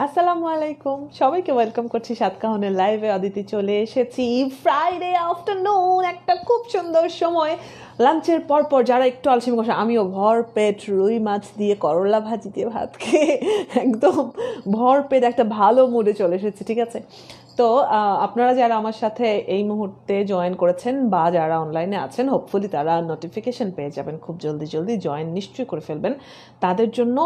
আসসালামু আলাইকুম, সবাইকে ওয়েলকাম করছি সাতকাহনের লাইভে। অদিতি চলে এসেছি ফ্রাইডে আফটারনুন, একটা খুব সুন্দর সময়। লাঞ্চের পর যারা একটু আলসেমি করছে, আমিও ভর পেট রুই মাছ দিয়ে করলা ভাজি দিয়ে ভাত খেয়ে একদম ভর পেট একটা ভালো মুডে চলে এসেছি। ঠিক আছে, তো আপনারা যারা আমার সাথে এই মুহূর্তে জয়েন করেছেন বা যারা অনলাইনে আছেন, হোপফুলি তারা নোটিফিকেশন পেয়ে যাবেন খুব জলদি জয়েন নিশ্চয়ই করে ফেলবেন। তাদের জন্য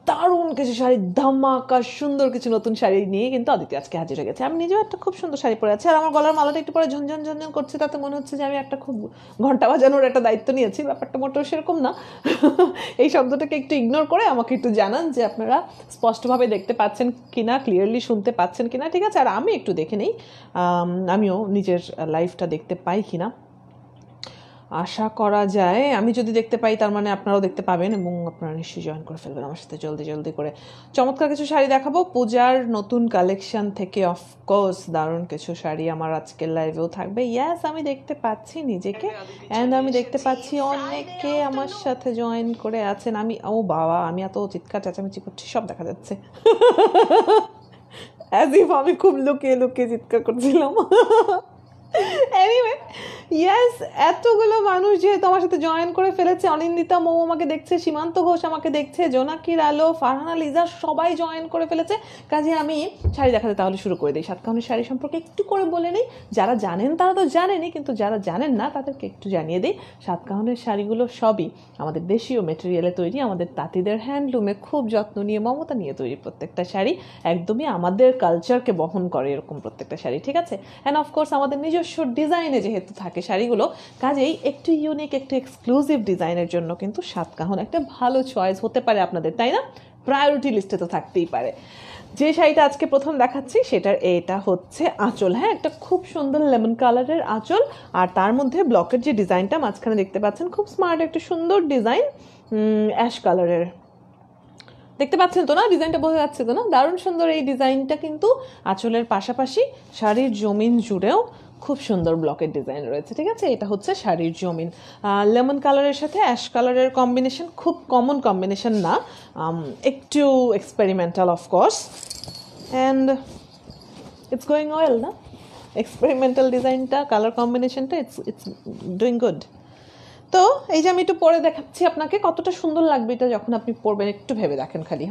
দারুণ কিছু শাড়ি, ধামাকা সুন্দর কিছু নতুন শাড়ি নিয়ে কিন্তু অদিতি আজকে হাজির হয়ে গেছে। আমি নিজেও একটা খুব সুন্দর শাড়ি পরে আছি, আর আমার গলার মালাটা একটু পরে ঝনঝন করছে, তাতে মনে হচ্ছে যে আমি একটা খুব ঘন্টা বাজানোর একটা দায়িত্ব নিয়েছি। ব্যাপারটা মোটেও সেরকম না। এই শব্দটাকে একটু ইগনোর করে আমাকে একটু জানান যে আপনারা স্পষ্টভাবে দেখতে পাচ্ছেন কিনা, ক্লিয়ারলি শুনতে পাচ্ছেন কিনা। ঠিক আছে, আর আমি একটু দেখে নেই আমিও নিজের লাইফটা দেখতে পাই কিনা। আশা করা যায় আমি যদি দেখতে পাই তার মানে আপনারাও দেখতে পাবেন, এবং আপনারা নিশ্চয়ই জয়েন করে ফেলবেন আমার সাথে জলদি করে। চমৎকার কিছু শাড়ি দেখাবো পূজার নতুন কালেকশন থেকে। অফকোর্স দারুণ কিছু শাড়ি আমার আজকের লাইভেও থাকবে। ইয়াস, আমি দেখতে পাচ্ছি নিজেকে, অ্যান্ড আমি দেখতে পাচ্ছি অনেকে আমার সাথে জয়েন করে আছেন। ও বাবা, আমি এত চিৎকার চেঁচামেচি করছি, সব দেখা যাচ্ছে। অ্যাজ ইফ আমি খুব লুকিয়ে চিৎকার করছিলাম। এনিওয়ে, ইয়েস, এতগুলো মানুষ যেহেতু আমার সাথে জয়েন করে ফেলেছে, অনিন্দিতা মৌ আমাকে দেখছে, সীমান্ত ঘোষ আমাকে দেখছে, জোনাকির আলো, ফারহানা লিজা সবাই জয়েন করে ফেলেছে। কাজে আমি শাড়ি দেখাতে তাহলে শুরু করে দিই। সাতকাহনের শাড়ি সম্পর্কে একটু করে বলে নিই। যারা জানেন তারা তো জানেনই, কিন্তু যারা জানেন না তাদেরকে একটু জানিয়ে দিই। সাতকাহনের শাড়িগুলো সবই আমাদের দেশীয় মেটেরিয়ালে তৈরি, আমাদের তাঁতিদের হ্যান্ডলুমে খুব যত্ন নিয়ে, মমতা নিয়ে তৈরি প্রত্যেকটা শাড়ি। একদমই আমাদের কালচারকে বহন করে এরকম প্রত্যেকটা শাড়ি। ঠিক আছে, অ্যান্ড অফকোর্স আমাদের নিজস্ব ডিজাইনে যেহেতু থাকে শাড়িগুলো, কাজেই একটু ইউনিক, একটু এক্সক্লুসিভ ডিজাইনের জন্য কিন্তু সাতকাহন একটা ভালো চয়েস হতে পারে আপনাদের, তাই না? প্রায়োরিটি লিস্টে তো থাকতেই পারে। যে শাড়িটা আজকে প্রথম দেখাচ্ছি সেটার এটা হচ্ছে আঁচল। হ্যাঁ, একটা খুব সুন্দর লেমন কালারের আঁচল, আর তার মধ্যে ব্লকের যে ডিজাইনটা মাঝখানে দেখতে পাচ্ছেন, খুব স্মার্ট একটা সুন্দর ডিজাইন, অ্যাশ কালারের। দেখতে পাচ্ছেন তো না, ডিজাইনটা বোঝা যাচ্ছে তো না? দারুণ সুন্দর এই ডিজাইনটা। কিন্তু আঁচলের পাশাপাশি শাড়ির জমিন জুড়েও খুব সুন্দর ব্লকের ডিজাইন রয়েছে। ঠিক আছে, এটা হচ্ছে শাড়ির জমিন। লেমন কালারের সাথে অ্যাশ কালারের কম্বিনেশন, খুব কমন কম্বিনেশন না, একটু experimental of course, and it's going well না? এক্সপেরিমেন্টাল ডিজাইনটা, কালার কম্বিনেশনটা, ইটস ডুইং গুড। তো এই যে আমি একটু পরে দেখাচ্ছি আপনাকে কতটা সুন্দর লাগবে এটা যখন আপনি পরবেন, একটু ভেবে দেখেন খালি।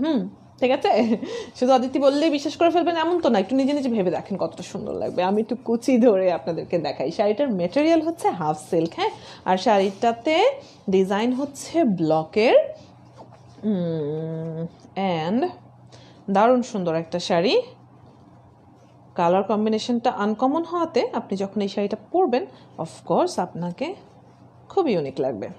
ঠিক আছে, শুধু অদিতি বললেই বিশ্বাস করে ফেলবেন এমন তো না, একটু নিজে নিজে ভেবে দেখেন কতটা সুন্দর লাগবে। আমি একটু কুচি ধরে আপনাদেরকে দেখাই। শাড়িটার মেটেরিয়াল হচ্ছে হাফ সিল্ক, হ্যাঁ, আর শাড়িটাতে ডিজাইন হচ্ছে ব্লকের, অ্যান্ড দারুণ সুন্দর একটা শাড়ি। কালার কম্বিনেশনটা আনকমন হওয়াতে আপনি যখন এই শাড়িটা পরবেন অফকোর্স আপনাকে খুব ইউনিক লাগবে।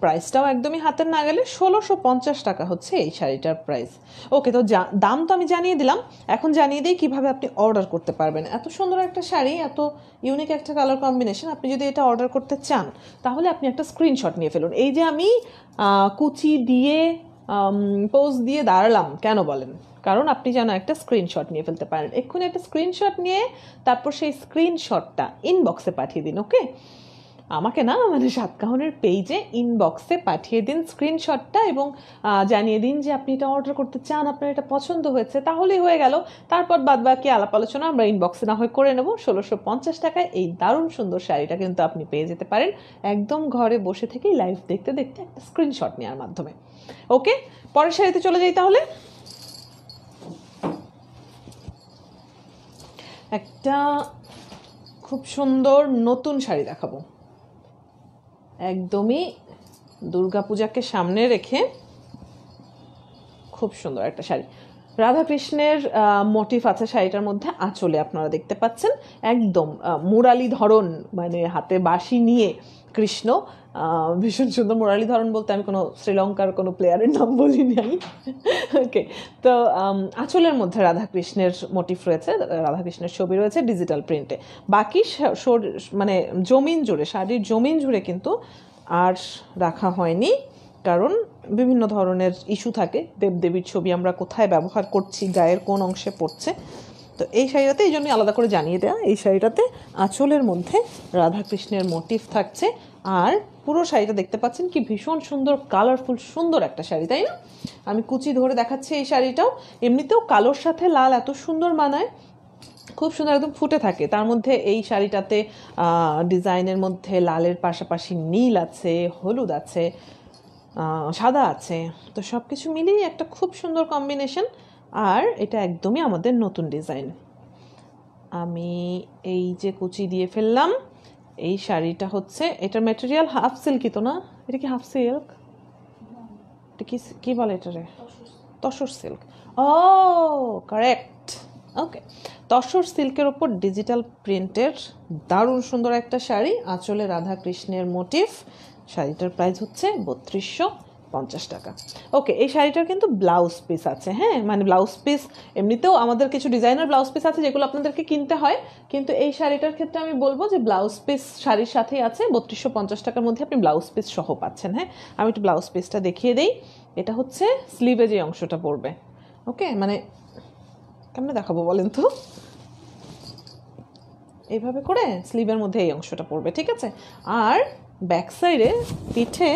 প্রাইসটাও একদমই হাতের না গেলে, 1650 টাকা হচ্ছে এই শাড়িটার প্রাইস। ওকে, তো দাম তো আমি জানিয়ে দিলাম, এখন জানিয়ে দিই কীভাবে আপনি অর্ডার করতে পারবেন। এত সুন্দর একটা শাড়ি, এত ইউনিক একটা কালার কম্বিনেশন, আপনি যদি এটা অর্ডার করতে চান তাহলে আপনি একটা স্ক্রিনশট নিয়ে ফেলুন। এই যে আমি কুচি দিয়ে পোজ দিয়ে দাঁড়ালাম কেন বলেন? কারণ আপনি যেন একটা স্ক্রিনশট নিয়ে ফেলতে পারেন। এক্ষুনি একটা স্ক্রিনশট নিয়ে তারপর সেই স্ক্রিনশটটা ইনবক্সে পাঠিয়ে দিন। ওকে, আমাকে না, মানে সাতকাহনের পেজে ইনবক্সে পাঠিয়ে দিন স্ক্রিনশটটা, এবং জানিয়ে দিন যে আপনি এটা অর্ডার করতে চান, আপনার এটা পছন্দ হয়েছে, তাহলেই হয়ে গেল। তারপর বাদবাকি আলাপ আলোচনা আমরা ইনবক্সে না হয় করে নেব। 1650 টাকায় এই দারুণ সুন্দর শাড়িটা কিন্তু আপনি পেয়ে যেতে পারেন একদম ঘরে বসে থেকেই লাইভ দেখতে দেখতে একটা স্ক্রিনশট নেওয়ার মাধ্যমে। ওকে, পরের শাড়িতে চলে যাই তাহলে। একটা খুব সুন্দর নতুন শাড়ি দেখাবো, একদমই দুর্গাপূজাকে সামনে রেখে খুব সুন্দর একটা শাড়ি। রাধাকৃষ্ণের মোটিভ আছে শাড়িটার মধ্যে, আঁচলে আপনারা দেখতে পাচ্ছেন একদম মুরালিধরন, মানে হাতে বাঁশি নিয়ে কৃষ্ণ, ভীষণ সুন্দর। মুরালিধরন বলতে আমি কোনো শ্রীলঙ্কার কোনো প্লেয়ারের নাম বলি নাই। ওকে, তো আঁচলের মধ্যে রাধাকৃষ্ণের মোটিভ রয়েছে, রাধাকৃষ্ণের ছবি রয়েছে ডিজিটাল প্রিন্টে। বাকি মানে জমিন জুড়ে, শাড়ির জমিন জুড়ে কিন্তু আর রাখা হয়নি, কারণ বিভিন্ন ধরনের ইস্যু থাকে। দেবদেবীর ছবি আমরা কোথায় ব্যবহার করছি, গায়ের কোন অংশে পড়ছে, তো এই শাড়িটাতে এই জন্যই আলাদা করে জানিয়ে দেওয়া। এই শাড়িটাতে আঁচলের মধ্যে রাধাকৃষ্ণের মোটিভ থাকছে, আর পুরো শাড়িটা দেখতে পাচ্ছেন কি ভীষণ সুন্দর কালারফুল সুন্দর একটা শাড়ি, তাই না? আমি কুচি ধরে দেখাচ্ছি এই শাড়িটাও। এমনিতেও কালোর সাথে লাল এত সুন্দর মানায়, খুব সুন্দর একদম ফুটে থাকে। তার মধ্যে এই শাড়িটাতে ডিজাইনের মধ্যে লালের পাশাপাশি নীল আছে, হলুদ আছে, সাদা আছে, তো সব কিছু মিলিয়ে একটা খুব সুন্দর কম্বিনেশন। আর এটা একদমই আমাদের নতুন ডিজাইন। আমি এই যে কুচি দিয়ে ফেললাম। এই শাড়িটা হচ্ছে, এটার ম্যাটেরিয়াল হাফ সিল্কই তো না? এটা কি হাফ সিল্ক? এটা কি বলে এটারে? তসর সিল্ক। ও কারেক্ট, ওকে। তসর সিল্কের ওপর ডিজিটাল প্রিন্টের দারুণ সুন্দর একটা শাড়ি, আঁচলে রাধা কৃষ্ণের মোটিভ। শাড়িটার প্রাইস হচ্ছে 3250 টাকা। ওকে, এই শাড়িটার কিন্তু ব্লাউজ পিস আছে, হ্যাঁ, মানে ব্লাউজ পিস এমনিতেও আমাদের কিছু ডিজাইনার ব্লাউজ পিস আছে যেগুলো আপনাদেরকে কিনতে হয়, কিন্তু এই শাড়িটার ক্ষেত্রে আমি বলবো যে ব্লাউজ পিস শাড়ির সাথেই আছে। 3250 টাকার মধ্যে আপনি ব্লাউজ পিস সহ পাচ্ছেন। হ্যাঁ, আমি একটু ব্লাউজ পিসটা দেখিয়ে দিই। এটা হচ্ছে স্লিভে যে অংশটা পড়বে, ওকে, মানে কেমনে দেখাবো বলেন তো, এইভাবে করে স্লিভের মধ্যে এই অংশটা পড়বে, ঠিক আছে। আর ব্যাক সাইডে পিঠে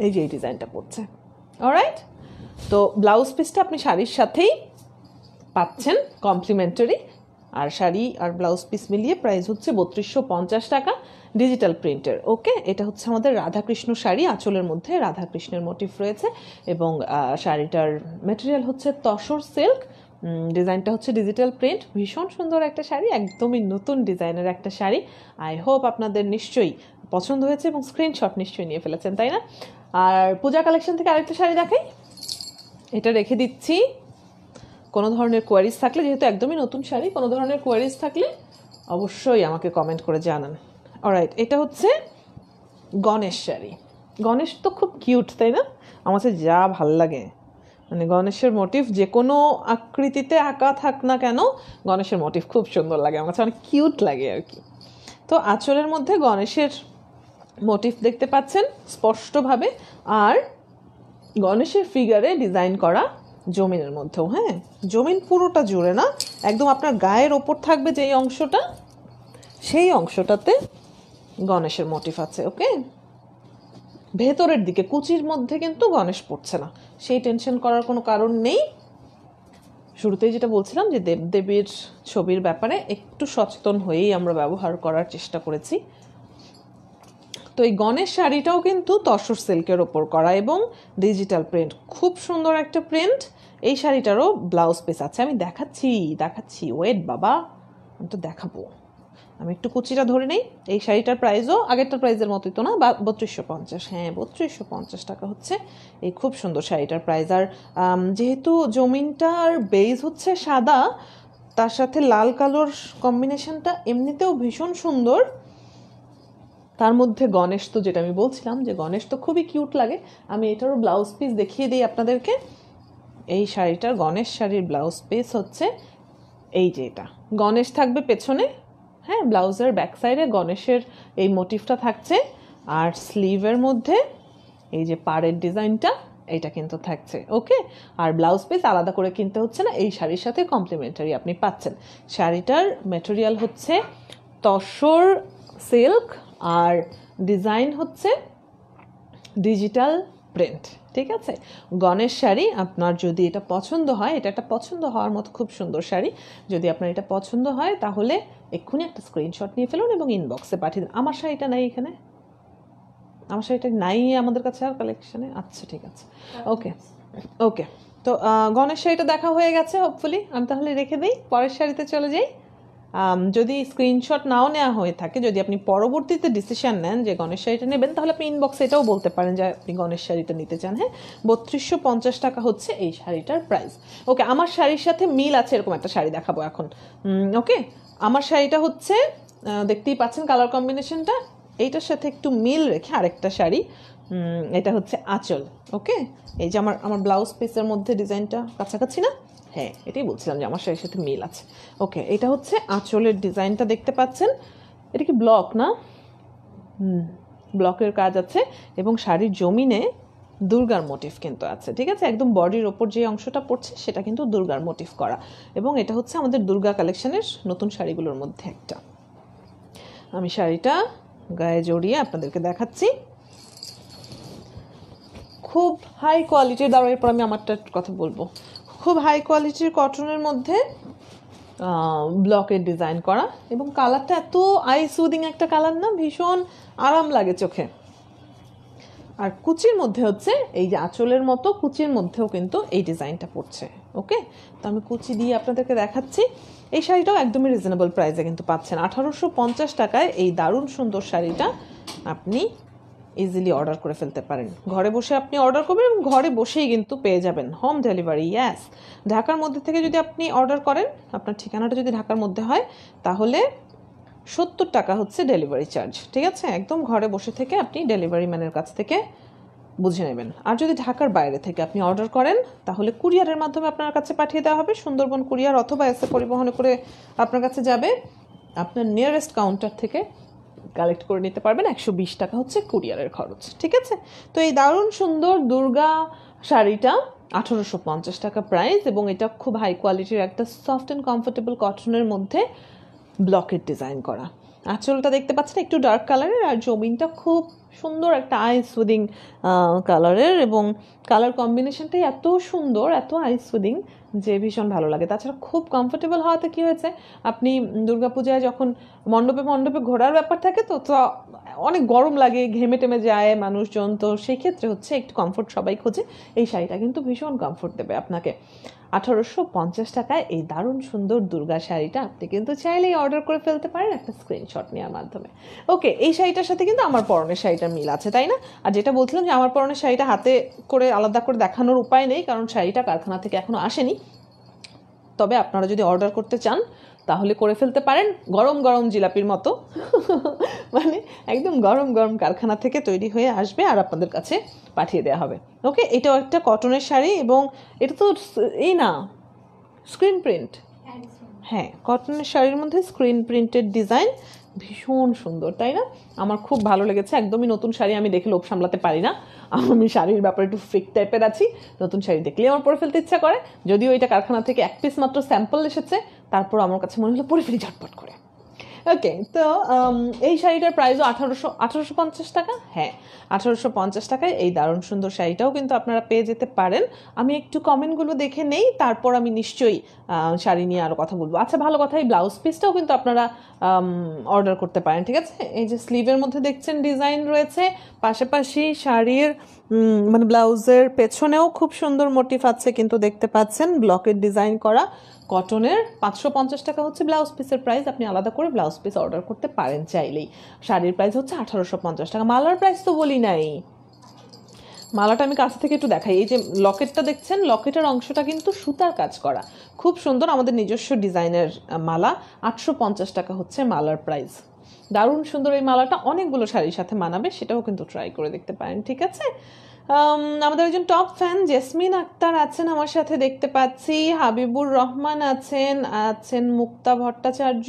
এই যে এই ডিজাইনটা পড়ছে, অলরাইট। তো ব্লাউজ পিসটা আপনি শাড়ির সাথেই পাচ্ছেন কমপ্লিমেন্টারি, আর শাড়ি আর ব্লাউজ পিস মিলিয়ে প্রাইস হচ্ছে 3250 টাকা, ডিজিটাল প্রিন্টের। ওকে, এটা হচ্ছে আমাদের রাধাকৃষ্ণ শাড়ি, আঁচলের মধ্যে রাধাকৃষ্ণের মোটিভ রয়েছে, এবং শাড়িটার ম্যাটেরিয়াল হচ্ছে তসর সিল্ক, ডিজাইনটা হচ্ছে ডিজিটাল প্রিন্ট। ভীষণ সুন্দর একটা শাড়ি, একদমই নতুন ডিজাইনের একটা শাড়ি। আই হোপ আপনাদের নিশ্চয়ই পছন্দ হয়েছে এবং স্ক্রিনশট নিশ্চয়ই নিয়ে ফেলেছেন, তাই না? আর পূজা কালেকশন থেকে আরেকটা শাড়ি দেখাই, এটা রেখে দিচ্ছি। কোনো ধরনের কোয়ারিজ থাকলে, যেহেতু একদমই নতুন শাড়ি, কোনো ধরনের কোয়ারিজ থাকলে অবশ্যই আমাকে কমেন্ট করে জানান। অলরাইট, এটা হচ্ছে গণেশ শাড়ি। গণেশ তো খুব কিউট, তাই না? আমার কাছে যা ভাল লাগে, মানে গণেশের মোটিভ যে কোনো আকৃতিতে আঁকা থাক না কেন, গণেশের মোটিভ খুব সুন্দর লাগে, আমার কাছে অনেক কিউট লাগে আর কি। তো আঁচলের মধ্যে গণেশের মোটিভ দেখতে পাচ্ছেন স্পষ্টভাবে, আর গণেশের ফিগারে ডিজাইন করা জমিনের মধ্যেও, হ্যাঁ, জমিন পুরোটা জুড়ে না, একদম আপনার গায়ের ওপর থাকবে যেই অংশটা, সেই অংশটাতে গণেশের মোটিভ আছে। ওকে, ভেতরের দিকে কুচির মধ্যে কিন্তু গণেশ পড়ছে না, সেই টেনশন করার কোনো কারণ নেই। শুরুতেই যেটা বলছিলাম যে দেবদেবীর ছবির ব্যাপারে একটু সচেতন হয়েই আমরা ব্যবহার করার চেষ্টা করেছি। তো এই গণেশ শাড়িটাও কিন্তু তসর সিল্কের ওপর করা এবং ডিজিটাল প্রিন্ট, খুব সুন্দর একটা প্রিন্ট। এই শাড়িটারও ব্লাউজ পিস আছে, আমি দেখাচ্ছি ওয়েট বাবা, আমি তো দেখাবো। আমি একটু কুচিটা ধরে নেই। এই শাড়িটার প্রাইসও আগেরটার প্রাইসের মতোই তো না, 3250। হ্যাঁ, 3250 টাকা হচ্ছে এই খুব সুন্দর শাড়িটার প্রাইস। আর যেহেতু জমিনটার বেজ হচ্ছে সাদা, তার সাথে লাল কালোর কম্বিনেশনটা এমনিতেও ভীষণ সুন্দর। তার মধ্যে গণেশ, তো যেটা আমি বলছিলাম যে গণেশ তো খুবই কিউট লাগে। আমি এটারও ব্লাউজ পিস দেখিয়ে দিই আপনাদেরকে। এই শাড়িটার গণেশ শাড়ির ব্লাউজ পিস হচ্ছে এই যে, এটা গণেশ থাকবে পেছনে, হ্যাঁ, ব্লাউজের ব্যাক সাইডে গণেশের এই মোটিভটা থাকছে, আর স্লিভের মধ্যে এই যে পাড়ের ডিজাইনটা এইটা কিন্তু থাকছে। ওকে, আর ব্লাউজ পিস আলাদা করে কিনতে হচ্ছে না, এই শাড়ির সাথে কমপ্লিমেন্টারি আপনি পাচ্ছেন। শাড়িটার ম্যাটেরিয়াল হচ্ছে তসর সিল্ক, আর ডিজাইন হচ্ছে ডিজিটাল প্রিন্ট, ঠিক আছে। গণেশ শাড়ি আপনার যদি এটা পছন্দ হয়, এটা একটা পছন্দ হওয়ার মতো খুব সুন্দর শাড়ি, যদি আপনার এটা পছন্দ হয় তাহলে এক্ষুনি একটা স্ক্রিনশট নিয়ে ফেলুন এবং ইনবক্সে পাঠিয়ে দিন। আমার শাড়িটা নাই এখানে, আমার শাড়িটা নাই আমাদের কাছে আর কালেকশনে। আচ্ছা, ঠিক আছে, ওকে ওকে। তো গণেশ শাড়িটা দেখা হয়ে গেছে হোপফুলি, আমি তাহলে রেখে দিই, পরের শাড়িতে চলে যাই। যদি স্ক্রিনশট নাও নেওয়া হয়ে থাকে, যদি আপনি পরবর্তীতে ডিসিশন নেন যে গণেশ শাড়িটা নেবেন, তাহলে আপনি ইনবক্সে এটাও বলতে পারেন যে আপনি গণেশ শাড়িটা নিতে চান। হ্যাঁ, 3250 টাকা হচ্ছে এই শাড়িটার প্রাইস। ওকে, আমার শাড়ির সাথে মিল আছে এরকম একটা শাড়ি দেখাবো এখন। ওকে, আমার শাড়িটা হচ্ছে দেখতেই পাচ্ছেন কালার কম্বিনেশনটা, এইটার সাথে একটু মিল রেখে আরেকটা শাড়ি, এটা হচ্ছে আঁচল। ওকে, এই যে আমার ব্লাউজ পিসের মধ্যে ডিজাইনটা কাছাকাছি না? হ্যাঁ, এটাই বলছিলাম যে আমার শাড়ির সাথে মিল আছে। ওকে, এটা হচ্ছে আঁচলের ডিজাইনটা দেখতে পাচ্ছেন, এটা কি ব্লক না? ব্লকের কাজ আছে, এবং শাড়ির জমিনে দুর্গার মোটিভ কিন্তু আছে, ঠিক আছে। একদম বডির ওপর যে অংশটা পড়ছে সেটা কিন্তু দুর্গার মোটিভ করা, এবং এটা হচ্ছে আমাদের দুর্গা কালেকশনের নতুন শাড়িগুলোর মধ্যে একটা। আমি শাড়িটা গায়ে জড়িয়ে আপনাদেরকে দেখাচ্ছি। খুব হাই কোয়ালিটির, দাঁড়াও এরপর আমি আমারটা কথা বলবো। খুব হাই কোয়ালিটির কটনের মধ্যে ব্লকের ডিজাইন করা, এবং কালারটা এত আই সুদিং একটা কালার না, ভীষণ আরাম লাগে চোখে। আর কুচির মধ্যে হচ্ছে এই যে আঁচলের মতো কুচির মধ্যেও কিন্তু এই ডিজাইনটা পড়ছে। ওকে, তো আমি কুচি দিয়ে আপনাদেরকে দেখাচ্ছি। এই শাড়িটাও একদমই রিজনেবল প্রাইসে কিন্তু পাচ্ছেন। 1850 টাকায় এই দারুণ সুন্দর শাড়িটা আপনি ইজিলি অর্ডার করে ফেলতে পারেন। ঘরে বসে আপনি অর্ডার করবেন এবং ঘরে বসেই কিন্তু পেয়ে যাবেন হোম ডেলিভারি। ইয়াস, ঢাকার মধ্যে থেকে যদি আপনি অর্ডার করেন, আপনার ঠিকানাটা যদি ঢাকার মধ্যে হয়, তাহলে 70 টাকা হচ্ছে ডেলিভারি চার্জ। ঠিক আছে, একদম ঘরে বসে থেকে আপনি ডেলিভারি ম্যানের কাছ থেকে বুঝে নেবেন। আর যদি ঢাকার বাইরে থেকে আপনি অর্ডার করেন, তাহলে কুরিয়ারের মাধ্যমে আপনার কাছে পাঠিয়ে দেওয়া হবে। সুন্দরবন কুরিয়ার অথবা এসে পরিবহনে করে আপনার কাছে যাবে। আপনার নিয়ারেস্ট কাউন্টার থেকে কালেক্ট করে নিতে পারবেন। 120 টাকা হচ্ছে কুরিয়ারের খরচ। ঠিক আছে, তো এই দারুণ সুন্দর দুর্গা শাড়িটা 1850 টাকা প্রাইস, এবং এটা খুব হাই কোয়ালিটির একটা সফট অ্যান্ড কমফোর্টেবল কটনের মধ্যে ব্লকের ডিজাইন করা। আঁচলটা দেখতে পাচ্ছেন একটু ডার্ক কালারের, আর জমিনটা খুব সুন্দর একটা আই সুদিং কালারের, এবং কালার কম্বিনেশনটাই এত সুন্দর, এত আই সুদিং যে ভীষণ ভালো লাগে। তাছাড়া খুব কমফোর্টেবল হওয়াতে কী হয়েছে, আপনি দুর্গাপূজায় যখন মণ্ডপে মণ্ডপে ঘোরার ব্যাপার থাকে, তো তো অনেক গরম লাগে, ঘেমে টেমে যায় মানুষজন, তো সেই ক্ষেত্রে হচ্ছে একটু কমফোর্ট সবাই খোঁজে। এই শাড়িটা কিন্তু ভীষণ কমফোর্ট দেবে আপনাকে। 1850 টাকায় এই দারুণ সুন্দর দুর্গা শাড়িটা আপনি কিন্তু চাইলেই অর্ডার করে ফেলতে পারেন একটা স্ক্রিনশট নেওয়ার মাধ্যমে। ওকে, এই শাড়িটার সাথে কিন্তু আমার পরনের শাড়িটার মিল আছে, তাই না? আর যেটা বলছিলাম যে আমার পরনের শাড়িটা হাতে করে আলাদা করে দেখানোর উপায় নেই, কারণ শাড়িটা কারখানা থেকে এখনো আসেনি। তবে আপনারা যদি অর্ডার করতে চান তাহলে করে ফেলতে পারেন, গরম গরম জিলাপির মতো। মানে একদম গরম গরম কারখানা থেকে তৈরি হয়ে আসবে আর আপনাদের কাছে পাঠিয়ে দেওয়া হবে। ওকে, এটাও একটা কটনের শাড়ি, এবং এটা তো এই না স্ক্রিন প্রিন্ট, হ্যাঁ কটনের শাড়ির মধ্যে স্ক্রিন প্রিন্টেড ডিজাইন, ভীষণ সুন্দর, তাই না? আমার খুব ভালো লেগেছে। একদমই নতুন শাড়ি আমি দেখে লোভ সামলাতে পারি না, আমি শাড়ির ব্যাপারে একটু ফ্রিক টাইপের আছি। নতুন শাড়ি দেখলে আমার পরে ফেলতে ইচ্ছা করে, যদিও এটা কারখানা থেকে এক পিস মাত্র স্যাম্পল এসেছে, তারপর আমার কাছে মনে হলো পরে ফেলি ঝটপট করে। ওকে, তো এই শাড়িটার প্রাইসও 1850 টাকা। হ্যাঁ, 1850 টাকায় এই দারুণ সুন্দর শাড়িটাও কিন্তু আপনারা পেয়ে যেতে পারেন। আমি একটু কমেন্টগুলো দেখে নেই, তারপর আমি নিশ্চয়ই শাড়ি নিয়ে আরও কথা বলবো। আচ্ছা, ভালো কথা, এই ব্লাউজ পিসটাও কিন্তু আপনারা অর্ডার করতে পারেন। ঠিক আছে, এই যে স্লিভের মধ্যে দেখছেন ডিজাইন রয়েছে, পাশাপাশি শাড়ির মানে ব্লাউজের পেছনেও খুব সুন্দর মোটিভ আছে কিন্তু দেখতে পাচ্ছেন, ব্লকের ডিজাইন করা কটনের। 550 টাকা হচ্ছে ব্লাউজ পিসের প্রাইস। আপনি আলাদা করে ব্লাউজ পিস অর্ডার করতে পারেন চাইলেই। শাড়ির প্রাইস হচ্ছে 1850 টাকা। মালার প্রাইস তো বলি নাই, মালাটা আমি কাছ থেকে একটু দেখাই। এই যে লকেটটা দেখছেন, লকেটের অংশটা কিন্তু সুতার কাজ করা, খুব সুন্দর, আমাদের নিজস্ব ডিজাইনের মালা। 850 টাকা হচ্ছে মালার প্রাইস। দারুণ সুন্দর এই মালাটা, অনেকগুলো শাড়ির সাথে মানাবে, সেটাও কিন্তু ট্রাই করে দেখতে পারেন। ঠিক আছে, আমাদের একজন টপ ফ্যান জেসমিন আক্তার আছেন আমার সাথে দেখতে পাচ্ছি, হাবিবুর রহমান আছেন মুক্তা ভট্টাচার্য,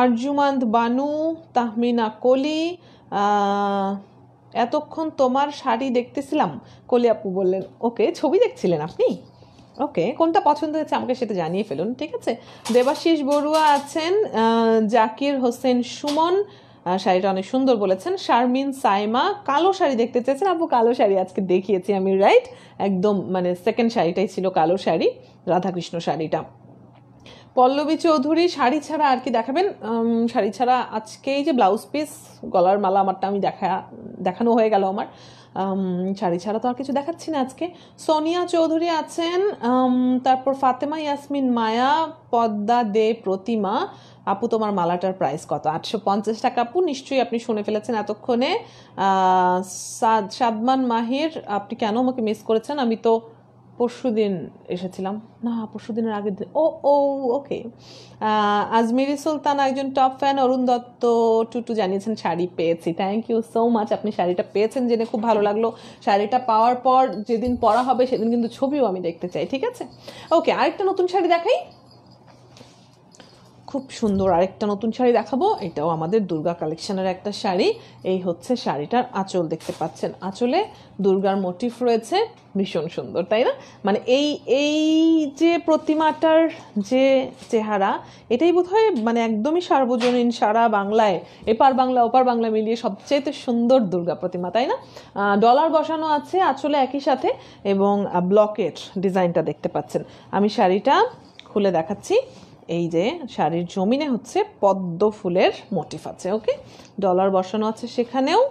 আরজুমান্দ বানু, তাহমিনা কলি। এতক্ষণ তোমার শাড়ি দেখতেছিলাম, কলি আপু বললেন। ওকে, ছবি দেখছিলেন আপনি? ওকে, কোনটা পছন্দ হয়েছে আমাকে সেটা জানিয়ে ফেলুন। ঠিক আছে, দেবাশিস বড়ুয়া আছেন, জাকির হোসেন সুমন, শাড়িটা অনেক সুন্দর বলেছেন। শারমিন সাইমা কালো শাড়ি দেখতে চেয়েছেন, আপু কালো শাড়ি আজকে দেখিয়েছি আমি, রাইট? একদম মানে সেকেন্ড শাড়িটাই ছিল কালো শাড়ি, রাধাকৃষ্ণ শাড়িটা। পল্লবী চৌধুরী শাড়ি ছাড়া আর কি দেখাবেন? শাড়ি ছাড়া আজকে এই যে ব্লাউজ পিস, গলার মালা আমারটা আমি দেখানো হয়ে গেল আমার। শাড়ি ছাড়া তো আর কিছু দেখাচ্ছি না আজকে। সোনিয়া চৌধুরী আছেন, তারপর ফাতেমা ইয়াসমিন মায়া, পদ্মা দে প্রতিমা। আপু তোমার মালাটার প্রাইস কত? 850 টাকা। আপু নিশ্চয়ই আপনি শুনে ফেলেছেন এতক্ষণে। সাদমান মাহির, আপনি কেন আমাকে মিস করেছেন? আমি তো পরশুদিন এসেছিলাম, না পরশুদিনের আগের দিন। ওকে। আজমিরি সুলতান একজন টপ ফ্যান, অরুণ দত্ত টুটু জানিয়েছেন শাড়ি পেয়েছি। থ্যাংক ইউ সো মাচ, আপনি শাড়িটা পেয়েছেন জেনে খুব ভালো লাগলো। শাড়িটা পাওয়ার পর যেদিন পরা হবে সেদিন কিন্তু ছবিও আমি দেখতে চাই। ঠিক আছে, ওকে, আরেকটা নতুন শাড়ি দেখাই। খুব সুন্দর আরেকটা নতুন শাড়ি দেখাবো। এটাও আমাদের দুর্গা কালেকশনের একটা শাড়ি। এই হচ্ছে শাড়িটার আঁচল, দেখতে পাচ্ছেন আঁচলে দুর্গার মোটিফ রয়েছে, ভীষণ সুন্দর তাই না? মানে এই এই যে প্রতিমাটার যে চেহারা, এটাই বোধহয় মানে একদমই সার্বজনীন, সারা বাংলায় এপার বাংলা ওপার বাংলা মিলিয়ে সবচেয়ে সুন্দর দুর্গা প্রতিমা তাই না? ডলার বসানো আছে আঁচলে একই সাথে, এবং ব্লকেট ডিজাইনটা দেখতে পাচ্ছেন। আমি শাড়িটা খুলে দেখাচ্ছি। এই যে শাড়ির জমিনে হচ্ছে পদ্ম ফুলের মোটিফ আছে, ওকে, ডলার বসানো আছে সেখানেও,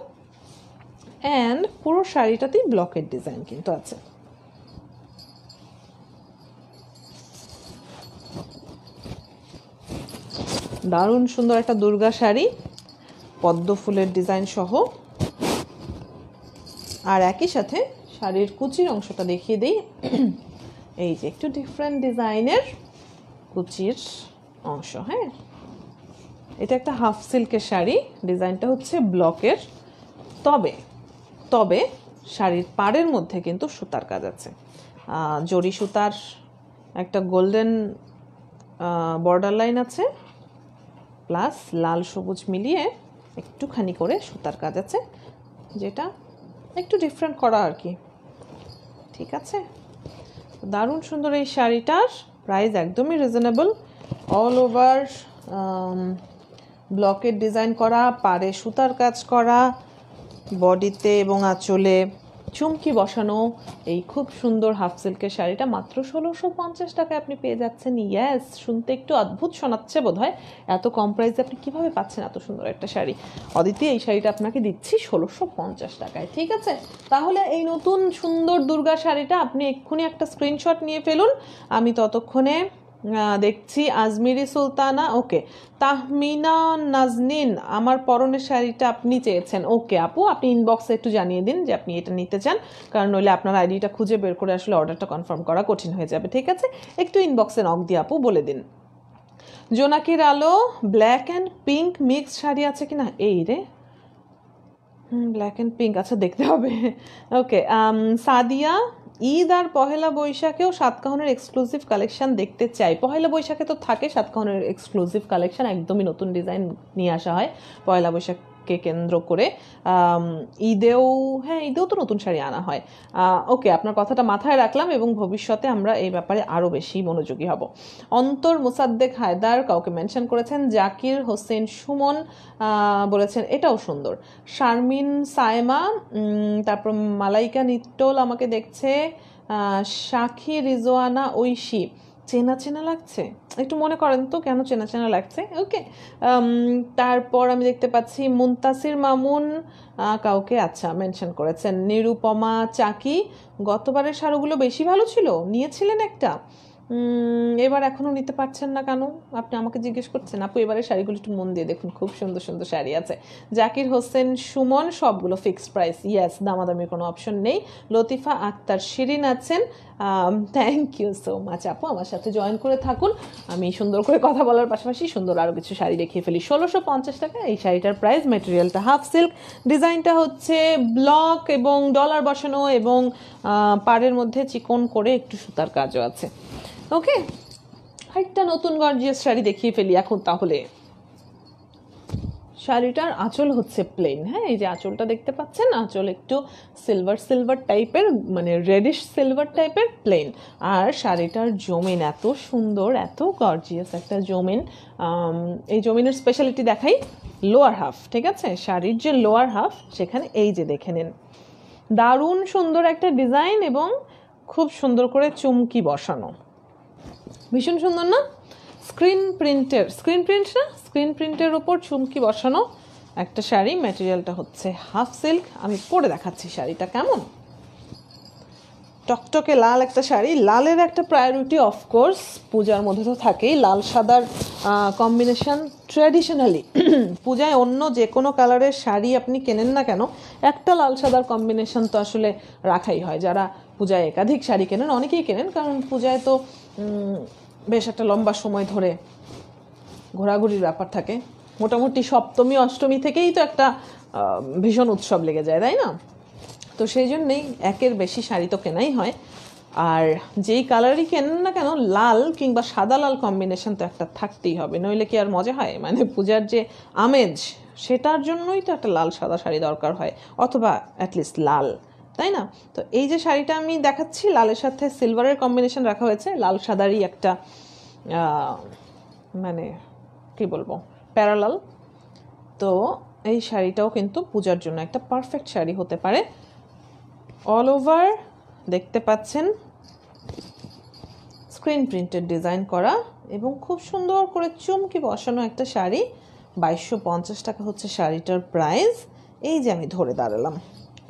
অ্যান্ড পুরো শাড়িটাতেই ব্লকেট ডিজাইন কিন্তু আছে। দারুণ সুন্দর একটা দুর্গা শাড়ি, পদ্ম ফুলের ডিজাইন সহ। আর একই সাথে শাড়ির কুচির অংশটা দেখিয়ে দিই। এই যে একটু ডিফারেন্ট ডিজাইনের কুচির অংশ, হ্যাঁ, এটা একটা হাফ সিল্কের শাড়ি, ডিজাইনটা হচ্ছে ব্লকের, তবে তবে শাড়ির পাড়ের মধ্যে কিন্তু সুতার কাজ আছে, জরি সুতার একটা গোল্ডেন বর্ডার লাইন আছে, প্লাস লাল সবুজ মিলিয়ে একটুখানি করে সুতার কাজ আছে, যেটা একটু ডিফারেন্ট করা আর কি। ঠিক আছে, দারুণ সুন্দর এই শাড়িটার প্রাইস একদমই রিজনেবল। অল ওভার ব্লকের ডিজাইন করা, পাড়ে সুতার কাজ করা, বডিতে এবং আঁচলে চুমকি বসানো এই খুব সুন্দর হাফ সিল্কের শাড়িটা মাত্র 1650 টাকায় আপনি পেয়ে যাচ্ছেন। ইয়েস, শুনতে একটু অদ্ভুত শোনাচ্ছে বোধহয়, এত কম প্রাইসে আপনি কিভাবে পাচ্ছেন এত সুন্দর একটা শাড়ি? অদিতি, এই শাড়িটা আপনাকে দিচ্ছি 1650 টাকায়। ঠিক আছে, তাহলে এই নতুন সুন্দর দুর্গা শাড়িটা আপনি এক্ষুনি একটা স্ক্রিনশট নিয়ে ফেলুন। আমি ততক্ষণে দেখছি আজমিরি সুলতানা, ওকে, তাহমিনা নাজনিন, আমার পরনের শাড়িটা আপনি চেয়েছেন। ওকে আপু, আপনি ইনবক্সে একটু জানিয়ে দিন যে আপনি এটা নিতে চান, কারণ নইলে আপনার আইডিটা খুঁজে বের করে আসলে অর্ডারটা কনফার্ম করা কঠিন হয়ে যাবে। ঠিক আছে, একটু ইনবক্সে নক দিয়ে আপু বলে দিন। জোনাকির আলো, black and pink mix sari আছে কিনা? এই রে, ব্ল্যাক অ্যান্ড পিঙ্ক, আচ্ছা দেখতে হবে। ওকে, সাদিয়া, ঈদ আর পহেলা বৈশাখেও সাতকাহনের এক্সক্লুসিভ কালেকশন দেখতে চাই। পহেলা বৈশাখে তো থাকে সাতকাহনের এক্সক্লুসিভ কালেকশন, একদমই নতুন ডিজাইন নিয়ে আসা হয় পয়লা বৈশাখকে কেন্দ্র করে। ঈদেও, হ্যাঁ ঈদেও তো নতুন শাড়ি আনা হয়। ওকে, আপনার কথাটা মাথায় রাখলাম এবং ভবিষ্যতে আমরা এই ব্যাপারে আরও বেশি মনোযোগী হব। অন্তর মোসাদ্দেক হায়দার কাউকে মেনশন করেছেন, জাকির হোসেন সুমন বলেছেন এটাও সুন্দর, শারমিন সায়মা, তারপর মালাইকা নিট্টল আমাকে দেখছে, সাক্ষী রিজওয়ানা ঐশী, চেনা চেনা লাগছে, একটু মনে করেন তো কেন চেনা চেনা লাগছে। ওকে, তারপর আমি দেখতে পাচ্ছি মুনতাসির মামুন কাউকে আচ্ছা মেনশন করেছেন, নিরুপমা চাকি, গতবারের শাড়িগুলো বেশি ভালো ছিল, নিয়েছিলেন একটা, এবার এখনো নিতে পারছেন না কেন আপনি আমাকে জিজ্ঞেস করছেন? আপু এবারের শাড়িগুলো একটু মন দিয়ে দেখুন, খুব সুন্দর সুন্দর শাড়ি আছে। জাকির হোসেন সুমন, সবগুলো ফিক্সড প্রাইস, ইয়েস, দামাদামির কোনো অপশন নেই। লতিফা আক্তার শিরিন আছেন, থ্যাংক ইউ সো মাচ আপু, আমার সাথে জয়েন করে থাকুন, আমি সুন্দর করে কথা বলার পাশাপাশি সুন্দর আরও কিছু শাড়ি দেখিয়ে ফেলি। 1650 টাকা এই শাড়িটার প্রাইস, মেটেরিয়ালটা হাফ সিল্ক, ডিজাইনটা হচ্ছে ব্লক এবং ডলার বসানো, এবং পাড়ের মধ্যে চিকন করে একটু সুতার কাজও আছে। ওকে, একটা নতুন গর্জিয়াস শাড়ি দেখিয়ে ফেলি এখন তাহলে। শাড়িটার আঁচল হচ্ছে প্লেন, হ্যাঁ এই যে আঁচলটা দেখতে পাচ্ছেন, আঁচল একটু সিলভার সিলভার টাইপের, মানে রেডিশ সিলভার টাইপের প্লেন। আর শাড়িটার জমিন এত সুন্দর, এত গর্জিয়াস একটা জমিন। এই জমিনের স্পেশালিটি দেখাই, লোয়ার হাফ, ঠিক আছে, শাড়ির যে লোয়ার হাফ সেখানে এই যে দেখে নিন, দারুণ সুন্দর একটা ডিজাইন এবং খুব সুন্দর করে চুমকি বসানো, ভীষণ সুন্দর না? স্ক্রিন প্রিন্টের ওপর চুমকি বসানো একটা শাড়ি, ম্যাটেরিয়ালটা হচ্ছে হাফ সিল্ক। আমি পরে দেখাচ্ছি শাড়িটা কেমন, টকটকে লাল একটা শাড়ি। লালের একটা প্রায়োরিটি অফকোর্স পূজার মধ্যে তো থাকেই, লাল সাদার কম্বিনেশন ট্র্যাডিশনালি পূজায় অন্য যে কোনো কালারের শাড়ি আপনি কেনেন না কেন, একটা লাল সাদার কম্বিনেশন তো আসলে রাখাই হয়। যারা পূজায় একাধিক শাড়ি কেনেন, অনেকেই কেনেন, কারণ পূজায় তো বেশ একটা লম্বা সময় ধরে ঘোরাঘুরির ব্যাপার থাকে, মোটামুটি সপ্তমী অষ্টমী থেকেই তো একটা ভীষণ উৎসব লেগে যায়, তাই না? তো সেই জন্যেই একের বেশি শাড়ি তো কেনাই হয়। আর যেই কালারই কেনেন না কেন, লাল কিংবা সাদা লাল কম্বিনেশন তো একটা থাকতেই হবে, নইলে কি আর মজা হয়? মানে পূজার যে আমেজ, সেটার জন্যই তো একটা লাল সাদা শাড়ি দরকার হয়, অথবা অ্যাটলিস্ট লাল, তাই না? তো এই যে শাড়িটা আমি দেখাচ্ছি, লালের সাথে সিলভারের কম্বিনেশন রাখা হয়েছে, লাল সাদারই একটা মানে কি বলবো, প্যারালাল। তো এই শাড়িটাও কিন্তু পূজার জন্য একটা পারফেক্ট শাড়ি হতে পারে। অল ওভার দেখতে পাচ্ছেন স্ক্রিন প্রিন্টেড ডিজাইন করা এবং খুব সুন্দর করে চুমকি বসানো একটা শাড়ি। 2250 টাকা হচ্ছে শাড়িটার প্রাইস। এই যে আমি ধরে দাঁড়ালাম,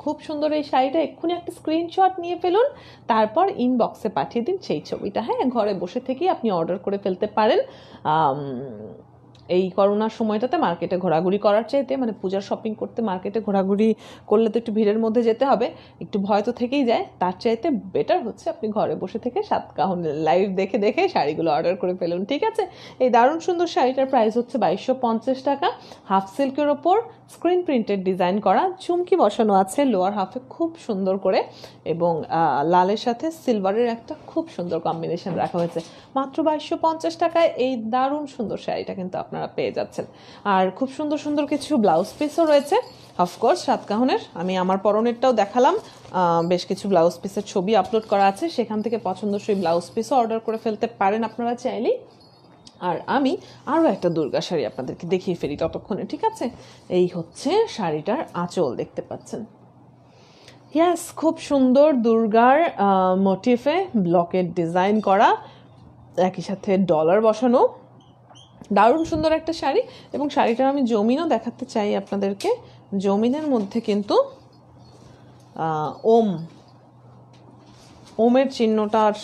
খুব সুন্দর এই শাড়িটা। এক্ষুনি একটা স্ক্রিনশট নিয়ে ফেলুন, তারপর ইনবক্সে পাঠিয়ে দিন সেই ছবিটা। হ্যাঁ, ঘরে বসে থেকেই আপনি অর্ডার করে ফেলতে পারেন। এই করোনার সময়টাতে মার্কেটে ঘোরাঘুরি করার চাইতে, মানে পূজার শপিং করতে মার্কেটে ঘোরাঘুরি করলে তো একটু ভিড়ের মধ্যে যেতে হবে, একটু ভয় তো থেকেই যায়। তার চাইতে বেটার হচ্ছে আপনি ঘরে বসে থেকে সাতকাহন লাইভ দেখে দেখে শাড়িগুলো অর্ডার করে ফেলুন, ঠিক আছে? এই দারুণ সুন্দর শাড়িটার প্রাইস হচ্ছে 2250 টাকা। হাফ সিল্কের ওপর স্ক্রিন প্রিন্টেড ডিজাইন করা, চুমকি বসানো আছে লোয়ার হাফে খুব সুন্দর করে, এবং লালের সাথে সিলভারের একটা খুব সুন্দর কম্বিনেশন রাখা হয়েছে। মাত্র 2250 টাকায় এই দারুণ সুন্দর শাড়িটা কিন্তু আপনারা পেয়ে যাচ্ছেন। আর খুব সুন্দর সুন্দর কিছু ব্লাউজ পিসও রয়েছে অফকোর্স সাতকাহনের। আমি আমার পরনেরটাও দেখালাম, বেশ কিছু ব্লাউজ পিসের ছবি আপলোড করা আছে, সেখান থেকে পছন্দসই ব্লাউজ পিসও অর্ডার করে ফেলতে পারেন আপনারা চাইলেই। আর আমি আরও একটা দুর্গা শাড়ি আপনাদেরকে দেখিয়ে ফেলি ততক্ষণে, ঠিক আছে? এই হচ্ছে শাড়িটার আঁচল, দেখতে পাচ্ছেন। ইয়াস, খুব সুন্দর দুর্গার মোটিফে ব্লকের ডিজাইন করা, একই সাথে ডলার বসানো, দারুণ সুন্দর একটা শাড়ি। এবং শাড়িটার আমি জমিনও দেখাতে চাই আপনাদেরকে। জমিনের মধ্যে কিন্তু ওমের চিহ্নটার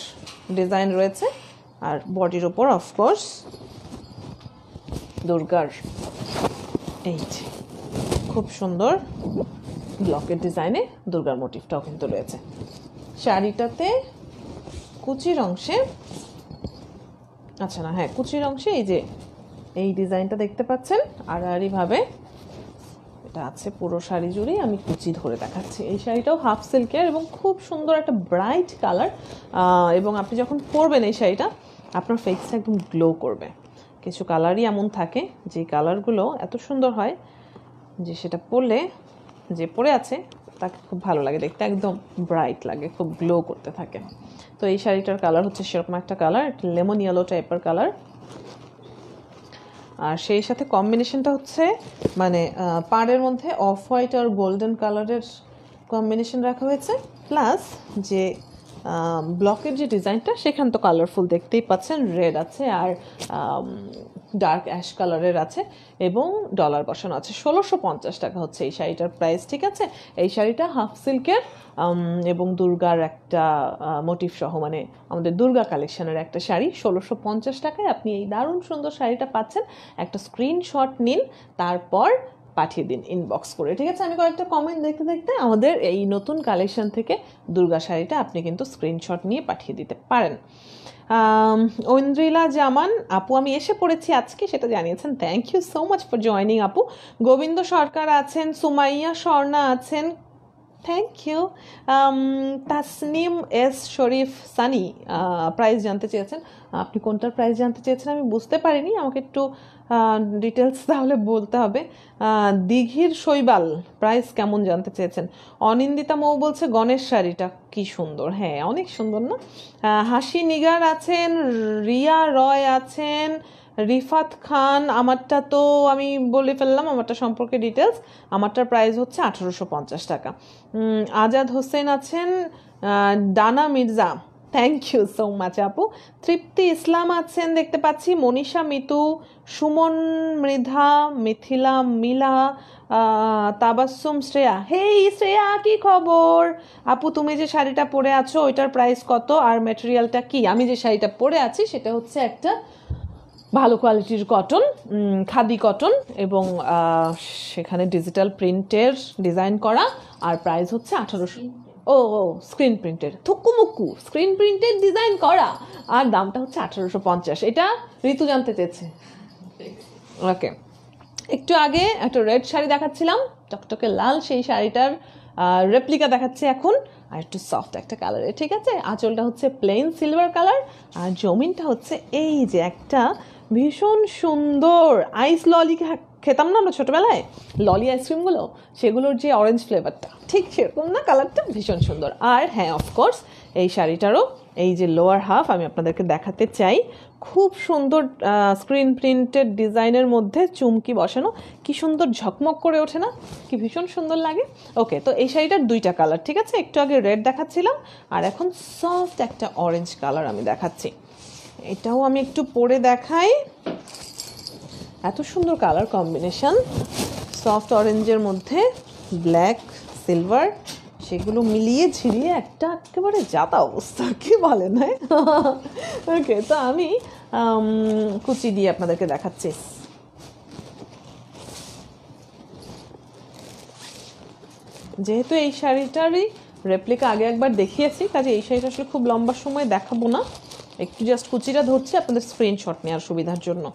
ডিজাইন রয়েছে, আর বডির ওপর অফকোর্স দুর্গার এই যে খুব সুন্দর ব্লকের ডিজাইনে দুর্গার মোটিভটাও কিন্তু রয়েছে। শাড়িটাতে কুচির অংশে, আচ্ছা না, হ্যাঁ কুচির অংশে এই যে এই ডিজাইনটা দেখতে পাচ্ছেন, আড়াআড়িভাবে এটা আছে পুরো শাড়ি জুড়েই। আমি কুচি ধরে দেখাচ্ছি। এই শাড়িটাও হাফ সিল্কের এবং খুব সুন্দর একটা ব্রাইট কালার, এবং আপনি যখন পরবেন এই শাড়িটা আপনার ফেসটা একদম গ্লো করবে। কিছু কালারই এমন থাকে যে কালারগুলো এত সুন্দর হয় যে সেটা পরলে যে পরে আছে তাকে খুব ভালো লাগে দেখতে, একদম ব্রাইট লাগে, খুব গ্লো করতে থাকে। তো এই শাড়িটার কালার হচ্ছে সেরকম একটা কালার, লেমন ইয়েলো টাইপের কালার। আর সেই সাথে কম্বিনেশনটা হচ্ছে মানে পাড়ের মধ্যে অফ হোয়াইট আর গোল্ডেন কালারের কম্বিনেশন রাখা হয়েছে, প্লাস যে ব্লকের যে ডিজাইনটা সেখান তো কালারফুল দেখতেই পাচ্ছেন, রেড আছে আর ডার্ক অ্যাশ কালারের আছে, এবং ডলার বসানো আছে। 1650 টাকা হচ্ছে এই শাড়িটার প্রাইস, ঠিক আছে? এই শাড়িটা হাফ সিল্কের এবং দুর্গার একটা মোটিভ সহ, মানে আমাদের দুর্গা কালেকশনের একটা শাড়ি। 1650 টাকায় আপনি এই দারুণ সুন্দর শাড়িটা পাচ্ছেন। একটা স্ক্রিনশট নিন, তারপর পাঠিয়ে দিন ইনবক্স করে, ঠিক আছে? আমি কয়েকটা কমেন্ট দেখতে দেখতে আমাদের এই নতুন কালেকশন থেকে দুর্গা শাড়িটা আপনি কিন্তু স্ক্রিনশট নিয়ে পাঠিয়ে দিতে পারেন। ঐন্দ্রিলা জামান আপু, আমি এসে পড়েছি আজকে, সেটা জানিয়েছেন, thank you so much for joining আপু। গোবিন্দ সরকার আছেন, সুমাইয়া স্বর্ণা আছেন, thank you. Tasnim S Sharif Sani price জানতে চেয়েছেন। আপনি কোনটার প্রাইস জানতে চেয়েছেন আমি বুঝতে পারিনি, আমাকে একটু ডিটেলস তাহলে বলতে হবে। দিঘির শৈবাল প্রাইস কেমন জানতে চেয়েছেন। অনিন্দিতা মৌ বলছে গণেশ শাড়িটা কি সুন্দর, হ্যাঁ অনেক সুন্দর না? হাসি নিগার আছেন, রিয়া রয় আছেন, রিফাত খান, আমারটা তো আমি বলে ফেললাম আমারটা সম্পর্কে ডিটেলস। আমারটার প্রাইস হচ্ছে 1850 টাকা। আজাদ হোসেন আছেন, Dana Mirza, thank you so much আপু। তৃপ্তি ইসলাম আছেন দেখতে পাচ্ছি, মনীষা মিতু, সুমন মৃধা, মিথিলা মিলা, তাবাসসুম শ্রেয়া। হেই শ্রেয়া, কি খবর আপু? তুমি যে শাড়িটা পরে আছো ওইটার প্রাইস কত আর ম্যাটেরিয়ালটা কি? আমি যে শাড়িটা পরে আছি সেটা হচ্ছে একটা ভালো কোয়ালিটির কটন, খাদি কটন, এবং সেখানে ডিজিটাল প্রিন্টের ডিজাইন করা, আর প্রাইস হচ্ছে 1800। ও স্ক্রিন প্রিন্টের, থুকুমুকু স্ক্রিন প্রিন্টের ডিজাইন করা, আর দামটা হচ্ছে 1850। এটা ঋতু জানতে চেয়েছে। ওকে, একটু আগে একটা রেড শাড়ি দেখাচ্ছিলাম, টকটকে লাল, সেই শাড়িটার রেপ্লিকা দেখাচ্ছি এখন। আর একটু সফট একটা কালারে, ঠিক আছে। আঁচলটা হচ্ছে প্লেন সিলভার কালার, আর জমিনটা হচ্ছে এই যে একটা ভীষণ সুন্দর আইস ললি খেতাম না আমরা ছোটোবেলায়, ললি আইসক্রিমগুলো, সেগুলোর যে অরেঞ্জ ফ্লেভারটা ঠিক সেরকম না, কালারটা ভীষণ সুন্দর। আর হ্যাঁ, অফকোর্স এই শাড়িটারও এই যে লোয়ার হাফ আমি আপনাদেরকে দেখাতে চাই, খুব সুন্দর স্ক্রিন প্রিন্টেড ডিজাইনের মধ্যে চুমকি বসানো, কি সুন্দর ঝকমক করে ওঠে না, কি ভীষণ সুন্দর লাগে। ওকে, তো এই শাড়িটার দুইটা কালার, ঠিক আছে। একটু আগে রেড দেখাচ্ছিলাম, আর এখন সফট একটা অরেঞ্জ কালার আমি দেখাচ্ছি। এটাও আমি একটু পরে দেখাই। এত সুন্দর কালার কম্বিনেশন, সফট অরেঞ্জের মধ্যে ব্ল্যাক সিলভার, সেগুলো মিলিয়ে ঝিলিয়ে একটা একেবারে যাতা অবস্থা, কি বলেন? হ্যাঁ, ওকে, তো আমি কুচি দিয়ে আপনাদেরকে দেখাচ্ছি। যেহেতু এই শাড়িটারই রেপ্লিকা আগে একবার দেখিয়েছি, কাজে এই শাড়িটা আসলে খুব লম্বা সময় দেখাবো না, একটু জাস্ট কুচিটা ধরছি আপনাদের স্ক্রিনশট নেওয়ার সুবিধার জন্য।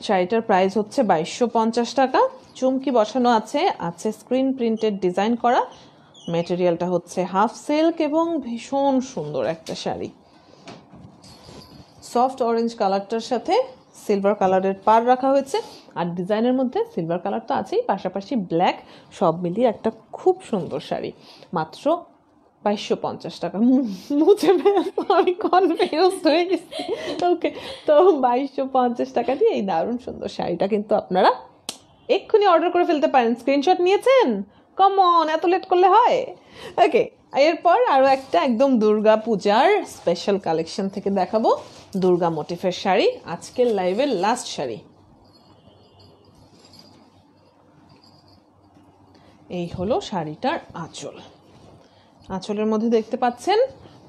শাড়িটার প্রাইস হচ্ছে 2250 টাকা, চুমকি বসানো আছে, আছে স্ক্রিন প্রিন্টেড ডিজাইন করা, মেটেরিয়ালটা হচ্ছে হাফ সিল্ক এবং ভীষণ সুন্দর একটা শাড়ি। সফট অরেঞ্জ কালারটার সাথে সিলভার কালারের পার রাখা হয়েছে, আর ডিজাইনের মধ্যে সিলভার কালার তো আছেই, পাশাপাশি ব্ল্যাক, সব মিলিয়ে একটা খুব সুন্দর শাড়ি। মাত্র 2250 টাকা। মুছে আমি কনফিউজ হয়ে গেছি। ওকে, তো 2250 টাকা দিয়ে এই দারুণ সুন্দর শাড়িটা কিন্তু আপনারা এক্ষুনি অর্ডার করে ফেলতে পারেন। স্ক্রিনশট নিয়েছেন? কমন, এত লেট করলে হয়? ওকে, এরপর আরও একটা একদম দুর্গা পূজার স্পেশাল কালেকশন থেকে দেখাবো, দুর্গা মোটিফের শাড়ি, আজকের লাইভের লাস্ট শাড়ি। এই হলো শাড়িটার আঁচল। আঁচলের মধ্যে দেখতে পাচ্ছেন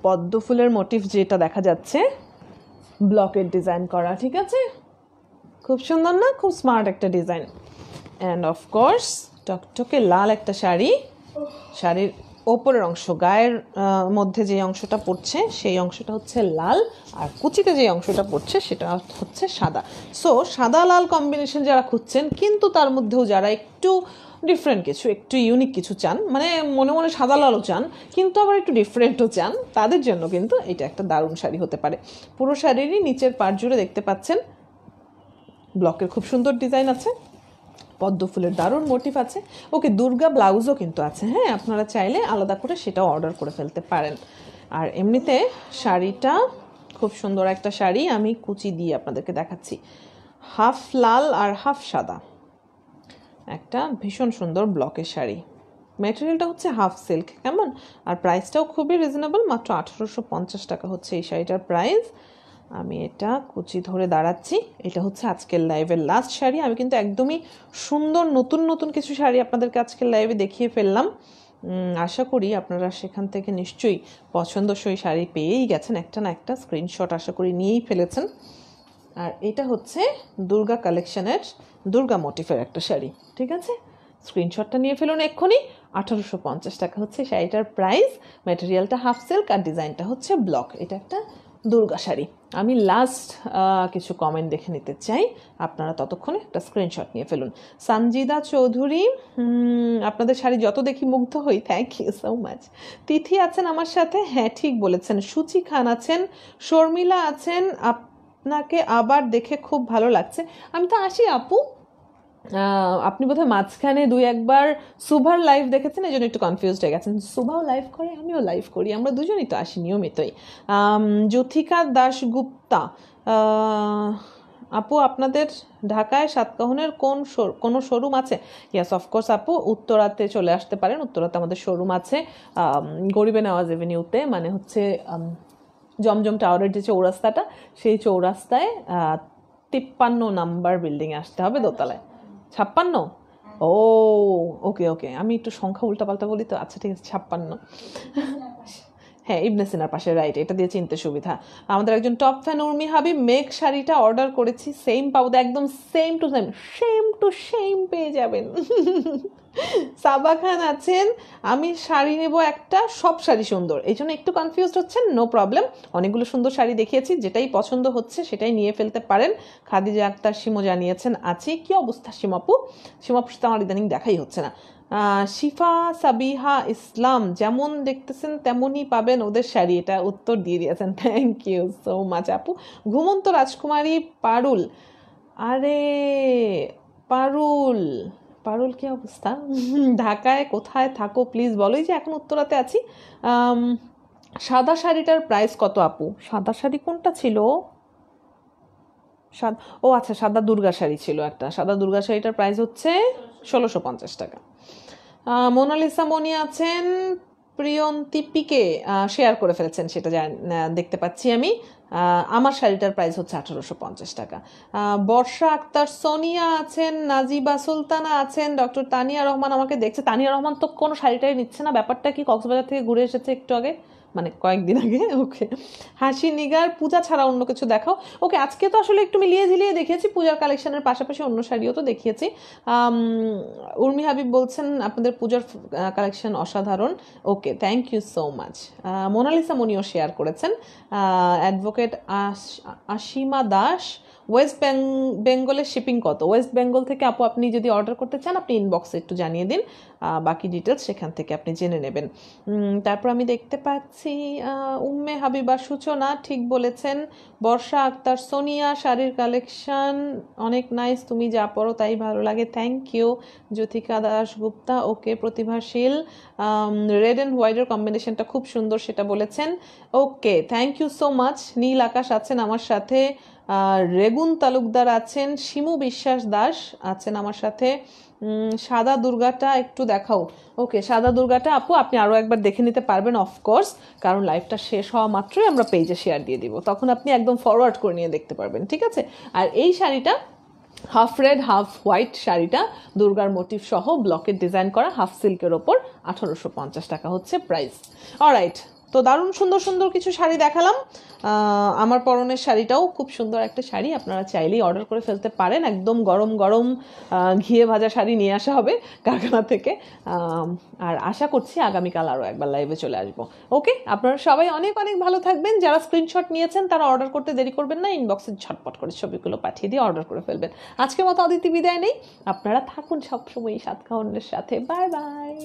পদ্ম ফুলের মোটিভ, যেটা দেখা যাচ্ছে ব্লকের ডিজাইন করা, ঠিক আছে। খুব সুন্দর না? খুব স্মার্ট একটা ডিজাইন। অ্যান্ড অফকোর্স টকটকে লাল একটা শাড়ি, শাড়ির ওপরের অংশ, গায়ের মধ্যে যে অংশটা পড়ছে সেই অংশটা হচ্ছে লাল, আর কুচিতে যে অংশটা পড়ছে সেটা হচ্ছে সাদা। সো সাদা লাল কম্বিনেশন যারা খুঁজছেন, কিন্তু তার মধ্যেও যারা একটু ডিফারেন্ট কিছু, একটু ইউনিক কিছু চান, মানে মনে মনে সাদা লালও চান কিন্তু আবার একটু ডিফারেন্টও চান, তাদের জন্য কিন্তু এটা একটা দারুণ শাড়ি হতে পারে। পুরো শাড়িরই নিচের পাড় জুড়ে দেখতে পাচ্ছেন ব্লকের খুব সুন্দর ডিজাইন আছে, পদ্ম ফুলের দারুণ মোটিভ আছে। ওকে, দুর্গা ব্লাউজও কিন্তু আছে, হ্যাঁ, আপনারা চাইলে আলাদা করে সেটাও অর্ডার করে ফেলতে পারেন। আর এমনিতে শাড়িটা খুব সুন্দর একটা শাড়ি, আমি কুচি দিয়ে আপনাদেরকে দেখাচ্ছি, হাফ লাল আর হাফ সাদা, একটা ভীষণ সুন্দর ব্লকের শাড়ি। ম্যাটেরিয়ালটা হচ্ছে হাফ সিল্ক, কেমন, আর প্রাইসটাও খুবই রিজনেবল, মাত্র 1850 টাকা হচ্ছে এই শাড়িটার প্রাইস। আমি এটা কুচি ধরে দাঁড়াচ্ছি, এটা হচ্ছে আজকের লাইভের লাস্ট শাড়ি। আমি কিন্তু একদমই সুন্দর নতুন নতুন কিছু শাড়ি আপনাদেরকে আজকের লাইভে দেখিয়ে ফেললাম। আশা করি আপনারা সেখান থেকে নিশ্চয়ই পছন্দসই শাড়ি পেয়েই গেছেন, একটা না একটা স্ক্রিনশট আশা করি নিয়েই ফেলেছেন। আর এটা হচ্ছে দুর্গা কালেকশনের দুর্গা মোটিফের একটা শাড়ি, ঠিক আছে। স্ক্রিনশটটা নিয়ে ফেলুন এক্ষুনি। 1850 টাকা হচ্ছে শাড়িটার প্রাইস, ম্যাটেরিয়ালটা হাফ সিল্ক আর ডিজাইনটা হচ্ছে ব্লক। এটা একটা দুর্গা শাড়ি। আমি লাস্ট কিছু কমেন্ট দেখে নিতে চাই, আপনারা ততক্ষণে একটা স্ক্রিনশট নিয়ে ফেলুন। সঞ্জিদা চৌধুরী, আপনাদের শাড়ি যত দেখি মুগ্ধ হই, থ্যাংক ইউ সো মাচ। তিথি আছেন আমার সাথে, হ্যাঁ ঠিক বলেছেন। সুচি খান আছেন, শর্মিলা আছেন, আপনাকে আবার দেখে খুব ভালো লাগছে। আমি তো আসি আপু, আপনি বোধহয় মাঝখানে দুই একবার সুভার লাইভ দেখেছেন, এই জন্য একটু কনফিউজড হয়ে গেছেন। সুভাও লাইভ করে, আমিও লাইভ করি, আমরা দুজনই তো আসি নিয়মিতই। জ্যোথিকা দাশগুপ্তা, আপু আপনাদের ঢাকায় সাতকাহনের কোনো শোরুম আছে? ইয়াস, অফকোর্স আপু, উত্তরাতে চলে আসতে পারেন। উত্তরাতে আমাদের শোরুম আছে, গরিবে নওয়াজ এভিনিউতে, মানে হচ্ছে জমজম টাওয়ারের যে চৌরাস্তাটা, সেই চৌরাস্তায় 53 নাম্বার বিল্ডিংয়ে আসতে হবে, দোতলায়। 56? ও ওকে ওকে, আমি একটু সংখ্যা উল্টাপাল্টা বলি তো, আচ্ছা ঠিক আছে, 56। হ্যাঁ, ইবনে সিনার পাশে, রাইট, এটা দিয়ে চিনতে সুবিধা। আমাদের একজন টপ ফ্যান উর্মি হাবিব, মেঘ শাড়িটা অর্ডার করেছি, সেম পাবো, একদম সেম টু সেম পেয়ে যাবেন। সাবা খান আছেন, আমি শাড়ি নেব একটা, সব শাড়ি সুন্দর, এই জন্য একটু কনফিউজড হচ্ছেন, নো প্রবলেম, অনেকগুলো সুন্দর শাড়ি দেখিয়েছি, যেটাই পছন্দ হচ্ছে সেটাই নিয়ে ফেলতে পারেন। খাদিজা আক্তার শিমু জানিয়েছেন আছি। কি অবস্থা সীমাপু? সীমাপুর সাথে আমার ইদানিং দেখাই হচ্ছে না। শিফা সাবিহা ইসলাম, যেমন দেখতেছেন তেমনই পাবেন ওদের শাড়ি, এটা উত্তর দিয়ে দিয়েছেন, থ্যাংক ইউ সো মাচ আপু। ঘুমন্ত রাজকুমারী পারুল, আরে পারুল, পারুল কি অবস্থা? ঢাকায় কোথায় থাকো প্লিজ বলো। এই যে এখন উত্তরাতে আছি। সাদা শাড়িটার প্রাইস কত আপু? সাদা শাড়ি কোনটা ছিল? ও আচ্ছা, সাদা দুর্গা শাড়ি ছিল একটা, সাদা দুর্গা শাড়িটার প্রাইস হচ্ছে 1650 টাকা। মোনালিসা মনি আছেন, প্রিয়ন্তী পিকে শেয়ার করে ফেলেছেন, সেটা দেখতে পাচ্ছি আমি। আমার শাড়িটার প্রাইস হচ্ছে 1850 টাকা। বর্ষা আক্তার সোনিয়া আছেন, নাজিবা সুলতানা আছেন, ডক্টর তানিয়া রহমান আমাকে দেখছে। তানিয়া রহমান তো কোনো শাড়িটাই নিচ্ছে না, ব্যাপারটা কি? কক্সবাজার থেকে ঘুরে এসেছে একটু আগে, মানে কয়েকদিন আগে। ওকে, হাসি নিগার, পূজা ছাড়া অন্য কিছু দেখাও। ওকে, আজকে তো আসলে একটু মিলিয়ে ঝিলিয়ে দেখিয়েছি, পূজার কালেকশনের পাশাপাশি অন্য শাড়িও তো দেখিয়েছি। উর্মি হাবিব বলছেন আপনাদের পূজার কালেকশন অসাধারণ। Okay, thank you so much. Monalisa মনিও শেয়ার করেছেন। অ্যাডভোকেট আশিমা দাস, ওয়েস্ট বেঙ্গলের শিপিং কত? ওয়েস্ট বেঙ্গল থেকে আপু আপনি যদি অর্ডার করতে চান আপনি ইনবক্সে একটু জানিয়ে দিন, বাকি ডিটেলস সেখান থেকে আপনি জেনে নেবেন। তারপর আমি দেখতে পাচ্ছি উম্মে হাবিবা সূচনা ঠিক বলেছেন। বর্ষা আক্তার সোনিয়া, শাড়ির কালেকশন অনেক নাইস, তুমি যা পরো তাই ভালো লাগে, thank you. Jyotika Dasgupta, okay. প্রতিভাশীল, রেড অ্যান্ড হোয়াইটের কম্বিনেশনটা খুব সুন্দর সেটা বলেছেন, okay, thank you so much. Neel Akash আছেন আমার সাথে, রেগুন তালুকদার আছেন, শিমু বিশ্বাস দাস আছেন আমার সাথে। সাদা দুর্গাটা একটু দেখাও। ওকে, সাদা দুর্গাটা আপু আপনি আরও একবার দেখে নিতে পারবেন অফকোর্স, কারণ লাইভটা শেষ হওয়া মাত্রই আমরা পেজে শেয়ার দিয়ে দিব, তখন আপনি একদম ফরওয়ার্ড করে নিয়ে দেখতে পারবেন, ঠিক আছে? আর এই শাড়িটা হাফ রেড হাফ হোয়াইট শাড়িটা দুর্গার মোটিভ সহ ব্লকের ডিজাইন করা, হাফ সিল্কের ওপর, 1850 টাকা হচ্ছে প্রাইস। অলরাইট, তো দারুণ সুন্দর সুন্দর কিছু শাড়ি দেখালাম। আমার পরনের শাড়িটাও খুব সুন্দর একটা শাড়ি, আপনারা চাইলেই অর্ডার করে ফেলতে পারেন। একদম গরম গরম ঘিয়ে ভাজা শাড়ি নিয়ে আসা হবে কারখানা থেকে। আর আশা করছি আগামীকাল আরও একবার লাইভে চলে আসবো। ওকে, আপনারা সবাই অনেক অনেক ভালো থাকবেন। যারা স্ক্রিনশট নিয়েছেন তারা অর্ডার করতে দেরি করবেন না, ইনবক্সে ঝটপট করে ছবিগুলো পাঠিয়ে দিয়ে অর্ডার করে ফেলবেন। আজকের মতো অদিতি বিদায় নেই, আপনারা থাকুন সবসময় সাতকাহনের সাথে। Bye bye.